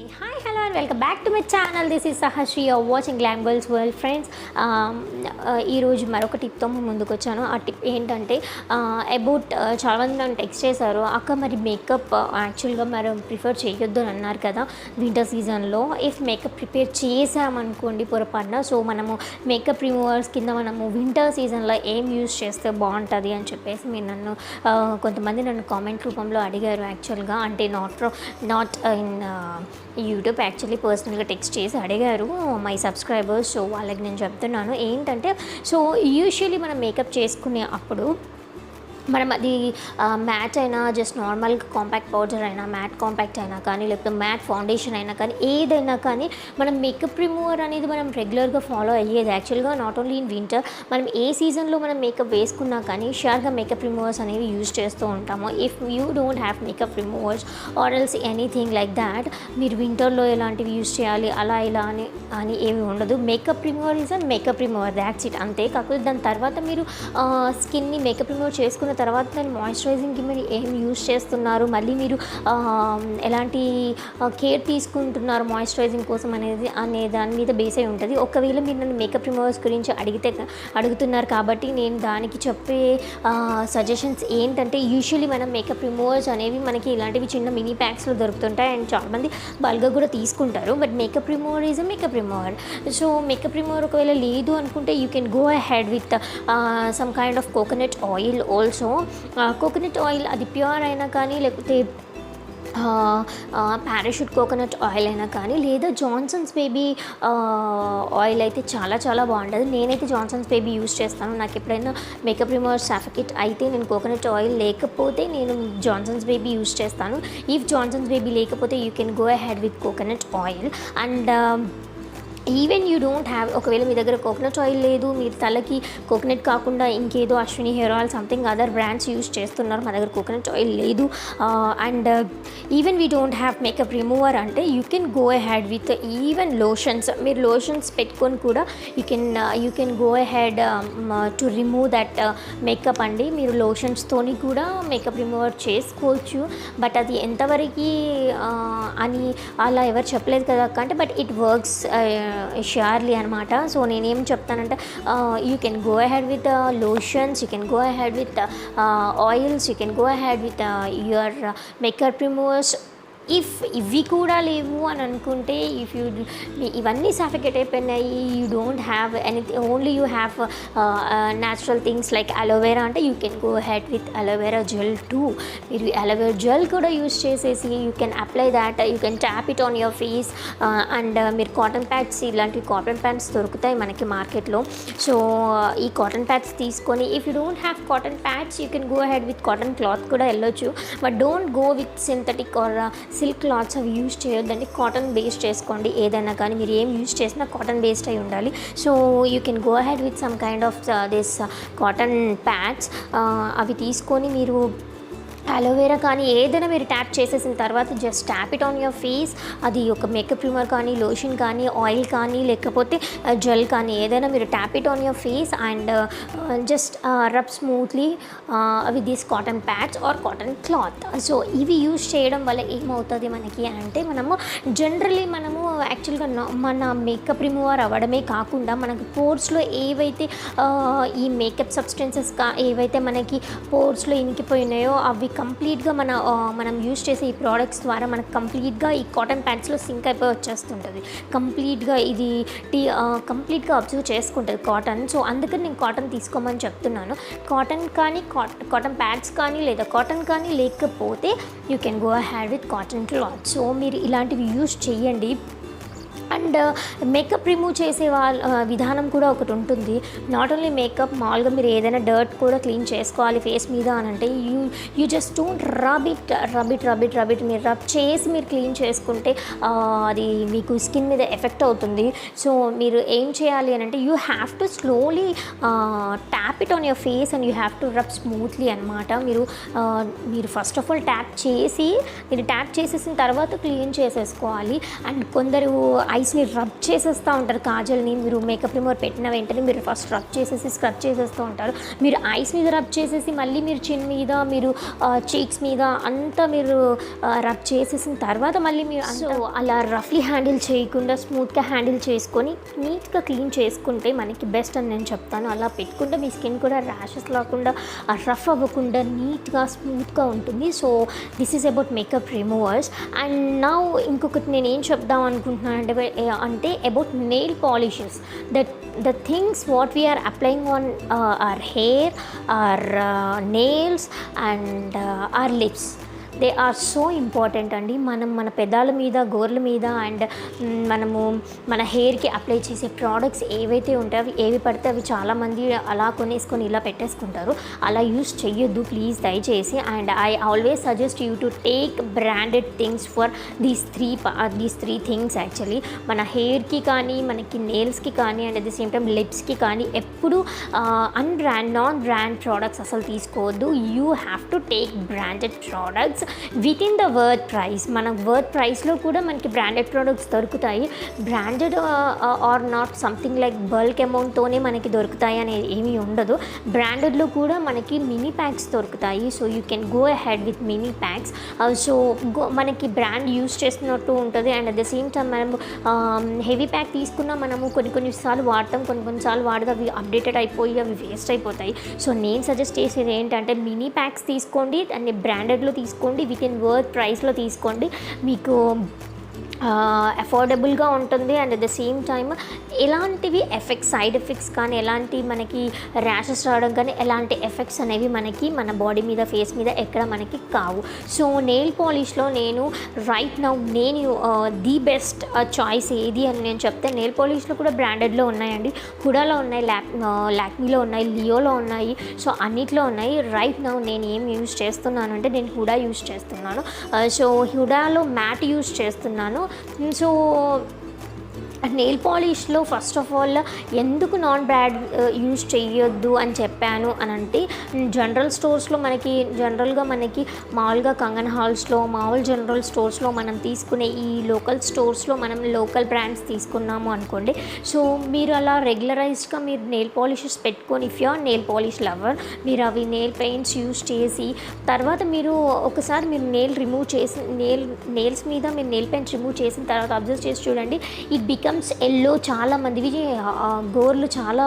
Hi, hello and welcome back to my channel. This is Sahasri. You're watching Glam Girls World, friends. ఈరోజు మరొక టిప్తో ముందుకు వచ్చాను. ఆ tip ఏంటంటే అబౌట్ చాలామంది నన్ను టెక్స్ట్ చేశారు, అక్క మరి మేకప్ యాక్చువల్గా మనం ప్రిఫర్ చేయొద్దు అని అన్నారు కదా వింటర్ సీజన్లో. ఇఫ్ మేకప్ ప్రిపేర్ చేసామనుకోండి పొరపాటున, సో మనము మేకప్ రిమూవర్స్ కింద మనము వింటర్ సీజన్లో ఏం యూజ్ చేస్తే బాగుంటుంది అని చెప్పేసి మీరు నన్ను కొంతమంది నన్ను కామెంట్ రూపంలో అడిగారు. యాక్చువల్గా అంటే నాట్ ఇన్ యూట్యూబ్, యాక్చువల్లీ పర్సనల్గా టెక్స్ట్ చేసి అడిగారు మై సబ్స్క్రైబర్స్. సో వాళ్ళకి నేను చెప్తున్నాను ఏంటంటే, సో యూజువల్లీ మనం మేకప్ చేసుకునే అప్పుడు మనం అది మ్యాట్ అయినా, జస్ట్ నార్మల్ కాంపాక్ట్ పౌడర్ అయినా, మ్యాట్ కాంపాక్ట్ అయినా కానీ, లేకపోతే మ్యాట్ ఫౌండేషన్ అయినా కానీ, ఏదైనా కానీ మనం మేకప్ రిమూవర్ అనేది మనం రెగ్యులర్గా ఫాలో అయ్యేది. యాక్చువల్గా నాట్ ఓన్లీ ఇన్ వింటర్, మనం ఏ సీజన్లో మనం మేకప్ వేసుకున్నా కానీ షూర్గా మేకప్ రిమూవర్స్ అనేవి యూజ్ చేస్తూ ఉంటాము. If you don't have makeup removers or else anything like that, మీరు వింటర్లో ఎలాంటివి యూజ్ చేయాలి అలా ఇలా అని ఏమి ఉండదు. Makeup remover is a makeup remover, that's it, అంతే. కాకపోతే దాని తర్వాత మీరు స్కిన్ని మేకప్ రిమూవర్ చేసుకున్న తర్వాత దాన్ని మాయిశ్చరైజింగ్కి మీరు ఏం యూజ్ చేస్తున్నారు, మళ్ళీ మీరు ఎలాంటి కేర్ తీసుకుంటున్నారు మాయిశ్చరైజింగ్ కోసం అనే దాని మీద బేస్ అయి ఉంటుంది. ఒకవేళ మీరు నన్ను మేకప్ రిమూవర్స్ గురించి అడుగుతున్నారు కాబట్టి నేను దానికి చెప్పే సజెషన్స్ ఏంటంటే, యూజువల్లీ మనం మేకప్ రిమూవర్స్ అనేవి మనకి ఇలాంటివి చిన్న మినీ ప్యాక్స్లో దొరుకుతుంటాయి అండ్ చాలామంది బల్గా కూడా తీసుకుంటారు. But makeup remover is a makeup remover. So makeup remover ఒకవేళ లేదు అనుకుంటే you can go ahead with some kind of coconut oil also. Coconut oil అది ప్యూర్ అయినా కానీ, లేకపోతే పారాషూట్ కోకోనట్ ఆయిల్ అయినా కానీ, లేదా జాన్సన్స్ బేబీ ఆయిల్ అయితే చాలా చాలా బాగుంటుంది. నేనైతే జాన్సన్స్ బేబీ యూజ్ చేస్తాను. నాకు ఎప్పుడైనా మేకప్ రిమూవర్ సఫికేట్ అయితే నేను కోకోనట్ ఆయిల్ లేకపోతే నేను జాన్సన్స్ బేబీ యూజ్ చేస్తాను. ఇఫ్ జాన్సన్స్ బేబీ లేకపోతే you can go ahead with coconut oil. And even you don't have, ఒకవేళ మీ దగ్గర కోకోనట్ ఆయిల్ లేదు, మీరు తలకి కోకోనట్ కాకుండా ఇంకేదో Ashwini hair oil something other brands use చేస్తున్నారు, మా దగ్గర కోకోనట్ ఆయిల్ లేదు, and even we don't have makeup remover అంటే you can go ahead with even lotions. మీరు లోషన్స్ పెట్టుకొని కూడా you can go ahead to remove that makeup అండి. మీరు లోషన్స్తోని కూడా మేకప్ రిమూవర్ చేసుకోవచ్చు. బట్ అది ఎంతవరకు అని అలా ఎవరు చెప్పలేదు కదా అంటే, బట్ ఇట్ వర్క్స్ షూర్లీ అనమాట. సో నేనేం చెప్తానంటే, you can go ahead with lotions, you can go ahead with oils, you can go ahead with your makeup removers. If ఇవి కూడా లేవు అని అనుకుంటే, ఇఫ్ యూ ఇవన్నీ సఫికేట్ అయిపోయినాయి, you don't have anything, only you have natural things like aloe vera అంటే you can go head with aloe vera gel too. మీరు అలోవెరా జెల్ కూడా యూజ్ చేసేసి you can apply that, you can tap it on your face. And మీరు cotton pads, ఇలాంటివి cotton pads దొరుకుతాయి మనకి మార్కెట్లో. So ఈ కాటన్ ప్యాడ్స్ తీసుకొని, if you don't have cotton pads you can go head with cotton cloth కూడా వెళ్ళొచ్చు. But don't go with synthetic or silk cloths అవి యూజ్ చేయొద్దండి. కాటన్ బేస్డ్ చేసుకోండి ఏదైనా కానీ. మీరు ఏం యూజ్ చేసినా కాటన్ బేస్డ్ అయి ఉండాలి. So you can go ahead with some kind of this cotton pods. అవి తీసుకొని మీరు అలోవెరా కానీ ఏదైనా మీరు ట్యాప్ చేసేసిన తర్వాత just tap it on your face. అది ఒక మేకప్ రిమూవర్ కానీ, లోషన్ కానీ, ఆయిల్ కానీ, లేకపోతే జెల్ కానీ, ఏదైనా మీరు tap it on your face and just rub smoothly with this cotton pads or cotton cloth. So ఇవి యూజ్ చేయడం వల్ల ఏమవుతుంది మనకి అంటే, జనరల్లీ మనము యాక్చువల్గా మన మేకప్ రిమూవర్ అవ్వడమే కాకుండా మనకి పోర్స్లో ఏవైతే ఈ మేకప్ సబ్స్టెన్సెస్ ఏవైతే మనకి పోర్స్లో ఇనికిపోయినాయో అవి కంప్లీట్గా మనం యూజ్ చేసే ఈ ప్రోడక్ట్స్ ద్వారా మనకు కంప్లీట్గా ఈ కాటన్ ప్యాడ్స్లో సింక్ అయిపోయి వచ్చేస్తుంటుంది. కంప్లీట్గా ఇది కంప్లీట్గా అబ్జర్వ్ చేసుకుంటుంది కాటన్. సో అందుకని నేను కాటన్ తీసుకోమని చెప్తున్నాను. కాటన్ కానీ, కాటన్ ప్యాడ్స్ కానీ, లేదా కాటన్ కానీ లేకపోతే you can go ahead with cotton cloth. So మీరు ఇలాంటివి యూజ్ చేయండి. అండ్ మేకప్ రిమూవ్ చేసే విధానం కూడా ఒకటి ఉంటుంది. నాట్ ఓన్లీ మేకప్, మామూలుగా మీరు ఏదైనా డర్ట్ కూడా క్లీన్ చేసుకోవాలి ఫేస్ మీద అని అంటే you just don't rub it. మీరు రబ్ చేసి మీరు క్లీన్ చేసుకుంటే అది మీకు స్కిన్ మీద ఎఫెక్ట్ అవుతుంది. సో మీరు ఏం చేయాలి అని అంటే, you have to slowly tap it on your face and you have to rub smoothly అనమాట. మీరు ఫస్ట్ ఆఫ్ ఆల్ ట్యాప్ చేసేసిన తర్వాత క్లీన్ చేసేసుకోవాలి. అండ్ కొందరు ఐస్ని రబ్ చేసేస్తూ ఉంటారు. కాజల్ని మీరు మేకప్ రిమూవర్ పెట్టిన వెంటనే మీరు ఫస్ట్ రబ్ చేసేసి స్క్రబ్ చేసేస్తూ ఉంటారు. మీరు ఐస్ మీద రబ్ చేసేసి మళ్ళీ మీరు చిన్ మీద మీరు చీక్స్ మీద అంతా మీరు రబ్ చేసేసిన తర్వాత మళ్ళీ మీరు సో అలా రఫ్లీ హ్యాండిల్ చేయకుండా స్మూత్గా హ్యాండిల్ చేసుకొని నీట్గా క్లీన్ చేసుకుంటే మనకి బెస్ట్ అని నేను చెప్తాను. అలా పెట్టుకుంటే మీ స్కిన్ కూడా ర్యాషెస్ లేకుండా రఫ్ అవ్వకుండా నీట్గా స్మూత్గా ఉంటుంది. So this is about makeup removers. And now ఇంకొకటి నేను ఏం చెప్దాం అనుకుంటున్నాను అంటే about nail polishes. The things what we are applying on our hair, our nails and our lips, they are so important అండి. మనం మన పెదాల మీద గోర్ల మీద అండ్ మనము మన హెయిర్కి అప్లై చేసే ప్రోడక్ట్స్ ఏవైతే ఉంటాయో అవి ఏవి పడితే అవి చాలామంది అలా కొనేసుకొని ఇలా పెట్టేసుకుంటారు. అలా యూస్ చెయ్యొద్దు ప్లీజ్ దయచేసి. And I always suggest you to take branded things for these three things. Actually మన హెయిర్కి కానీ మనకి నెయిల్స్కి కానీ and at the same time లిప్స్కి కానీ ఎప్పుడు నాన్ బ్రాండ్ ప్రోడక్ట్స్ అసలు తీసుకోవద్దు. You have to take branded products within the worth price. మన వర్త్ ప్రైస్లో కూడా మనకి బ్రాండెడ్ ప్రోడక్ట్స్ దొరుకుతాయి. Branded or not something like bulk అమౌంట్తోనే మనకి దొరుకుతాయి అనేది ఏమీ ఉండదు. బ్రాండెడ్లో కూడా మనకి మినీ ప్యాక్స్ దొరుకుతాయి. So you can go ahead with mini packs. So మనకి బ్రాండ్ యూస్ చేస్తున్నట్టు ఉంటుంది. And at the same time మనము హెవీ ప్యాక్ తీసుకున్నా మనము కొన్నిసార్లు వాడతాం, కొన్నిసార్లు వాడితే అవి అప్డేటెడ్ అయిపోయి అవి వేస్ట్ అయిపోతాయి. సో నేను సజెస్ట్ చేసేది ఏంటంటే మినీ ప్యాక్స్ తీసుకోండి అండ్ బ్రాండెడ్లో తీసుకోండి, విత్ ఇన్ వర్త్ ప్రైస్లో తీసుకోండి. మీకు అఫోర్డబుల్గా ఉంటుంది. And at the same time ఎలాంటివి సైడ్ ఎఫెక్ట్స్ కానీ ఎలాంటి మనకి ర్యాషెస్ రావడం కానీ ఎలాంటి ఎఫెక్ట్స్ అనేవి మనకి మన బాడీ మీద ఫేస్ మీద ఎక్కడ మనకి కావు. సో నెయిల్ పాలిష్లో నేను right now the best choice ఏది అని నేను చెప్తే నెయిల్ పాలిష్లో కూడా బ్రాండెడ్లో ఉన్నాయండి. హుడాలో ఉన్నాయి, లాక్మీలో ఉన్నాయి, లియోలో ఉన్నాయి. సో అన్నిట్లో ఉన్నాయి. రైట్ నౌ నేను ఏం యూజ్ చేస్తున్నాను అంటే నేను హుడా యూజ్ చేస్తున్నాను. సో హుడాలో మ్యాట్ యూజ్ చేస్తున్నాను. సో నెయిల్ పాలిష్లో ఫస్ట్ ఆఫ్ ఆల్ ఎందుకు నాన్ బ్రాండ్ యూజ్ చేయొద్దు అని చెప్పాను అని అంటే జనరల్ స్టోర్స్లో జనరల్గా మనకి మామూలుగా కంగన్ హాల్స్లో మామూలు జనరల్ స్టోర్స్లో మనం తీసుకునే ఈ లోకల్ స్టోర్స్లో మనం లోకల్ బ్రాండ్స్ తీసుకున్నాము అనుకోండి. సో మీరు అలా రెగ్యులరైజ్డ్గా మీరు నెయిల్ పాలిషెస్ పెట్టుకొని if you're nail polish lover మీరు అవి నెయిల్ పెయింట్స్ యూజ్ చేసి తర్వాత మీరు ఒకసారి మీరు నెయిల్స్ మీద మీరు నెయిల్ పెయింట్స్ రిమూవ్ చేసిన తర్వాత అబ్జర్వ్ చేసి చూడండి. It becomes yellow. చాలా మందివి గోర్లు చాలా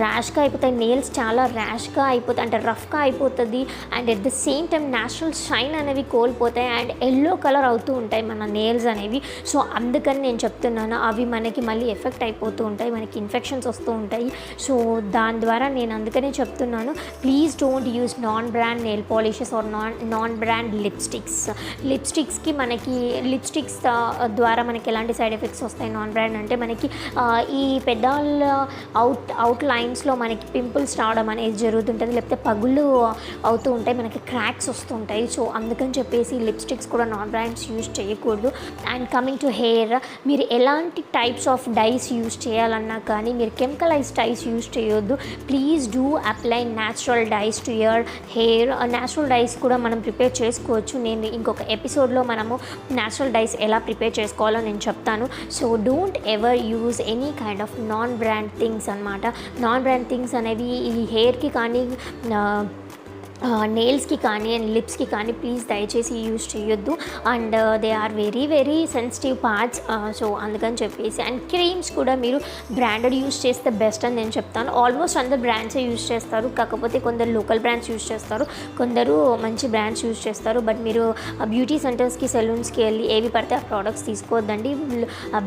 ర్యాష్గా అయిపోతాయి, నెయిల్స్ చాలా ర్యాష్గా అయిపోతాయి అంటే రఫ్గా అయిపోతుంది. And at the same time natural shine అనేవి కోల్పోతాయి అండ్ ఎల్లో కలర్ అవుతూ ఉంటాయి మన నెయిల్స్ అనేవి. సో అందుకని నేను చెప్తున్నాను అవి మనకి మళ్ళీ ఎఫెక్ట్ అయిపోతూ ఉంటాయి, మనకి ఇన్ఫెక్షన్స్ వస్తూ ఉంటాయి. సో దాని ద్వారా నేను అందుకనే చెప్తున్నాను please don't use non brand nail polishes or non brand లిప్స్టిక్స్కి మనకి లిప్స్టిక్స్ ద్వారా మనకి ఎలాంటి సైడ్ ఎఫెక్ట్స్ వస్తాయి నాన్ బ్రాండ్ అంటే మనకి ఈ పెదాల అవుట్ లైన్స్లో మనకి పింపుల్స్ రావడం అనేది జరుగుతుంటుంది, లేకపోతే పగుళ్ళు అవుతూ ఉంటాయి, మనకి క్రాక్స్ వస్తుంటాయి. సో అందుకని చెప్పేసి లిప్స్టిక్స్ కూడా నాన్ బ్రాండ్స్ యూజ్ చేయకూడదు. అండ్ కమింగ్ టు హెయిర్, మీరు ఎలాంటి టైప్స్ ఆఫ్ డైస్ యూజ్ చేయాలన్నా కానీ మీరు కెమికలైజ్డ్ డైస్ యూజ్ చేయొద్దు. Please do apply natural dice to your hair. Natural dice కూడా మనం ప్రిపేర్ చేసుకోవచ్చు. నేను ఇంకొక ఎపిసోడ్లో మనము న్యాచురల్ డైస్ ఎలా ప్రిపేర్ చేసుకోవాలో నేను చెప్తాను. So don't ever use any kind of non brand things అనమాట. నాన్ బ్రాండ్ థింగ్స్ అనేవి ఈ హెయిర్కి కానీ నెయిల్స్కి కానీ అండ్ లిప్స్కి కానీ ప్లీజ్ దయచేసి యూజ్ చేయొద్దు. And they are very very sensitive parts. So అందుకని చెప్పేసి అండ్ క్రీమ్స్ కూడా మీరు బ్రాండెడ్ యూజ్ చేస్తే బెస్ట్ అని నేను చెప్తాను. ఆల్మోస్ట్ అందరు బ్రాండ్సే యూజ్ చేస్తారు, కాకపోతే కొందరు లోకల్ బ్రాండ్స్ యూజ్ చేస్తారు, కొందరు మంచి బ్రాండ్స్ యూజ్ చేస్తారు. బట్ మీరు బ్యూటీ సెంటర్స్కి సెలూన్స్కి వెళ్ళి ఏవి పడితే ఆ ప్రోడక్ట్స్ తీసుకోవద్దండి.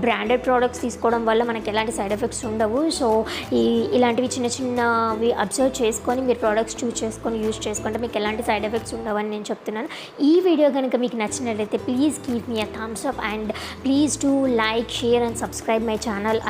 బ్రాండెడ్ ప్రోడక్ట్స్ తీసుకోవడం వల్ల మనకి ఎలాంటి సైడ్ ఎఫెక్ట్స్ ఉండవు. సో ఇలాంటివి చిన్న చిన్నవి అబ్జర్వ్ చేసుకొని మీరు ప్రోడక్ట్స్ చూస్ చేసుకొని యూజ్ చేసుకుంటే మీకు ఎలాంటి సైడ్ ఎఫెక్ట్స్ ఉండవని నేను చెప్తున్నాను. ఈ వీడియో కనుక మీకు నచ్చినట్లయితే please give me a thumbs up and please do like, share and subscribe my channel. And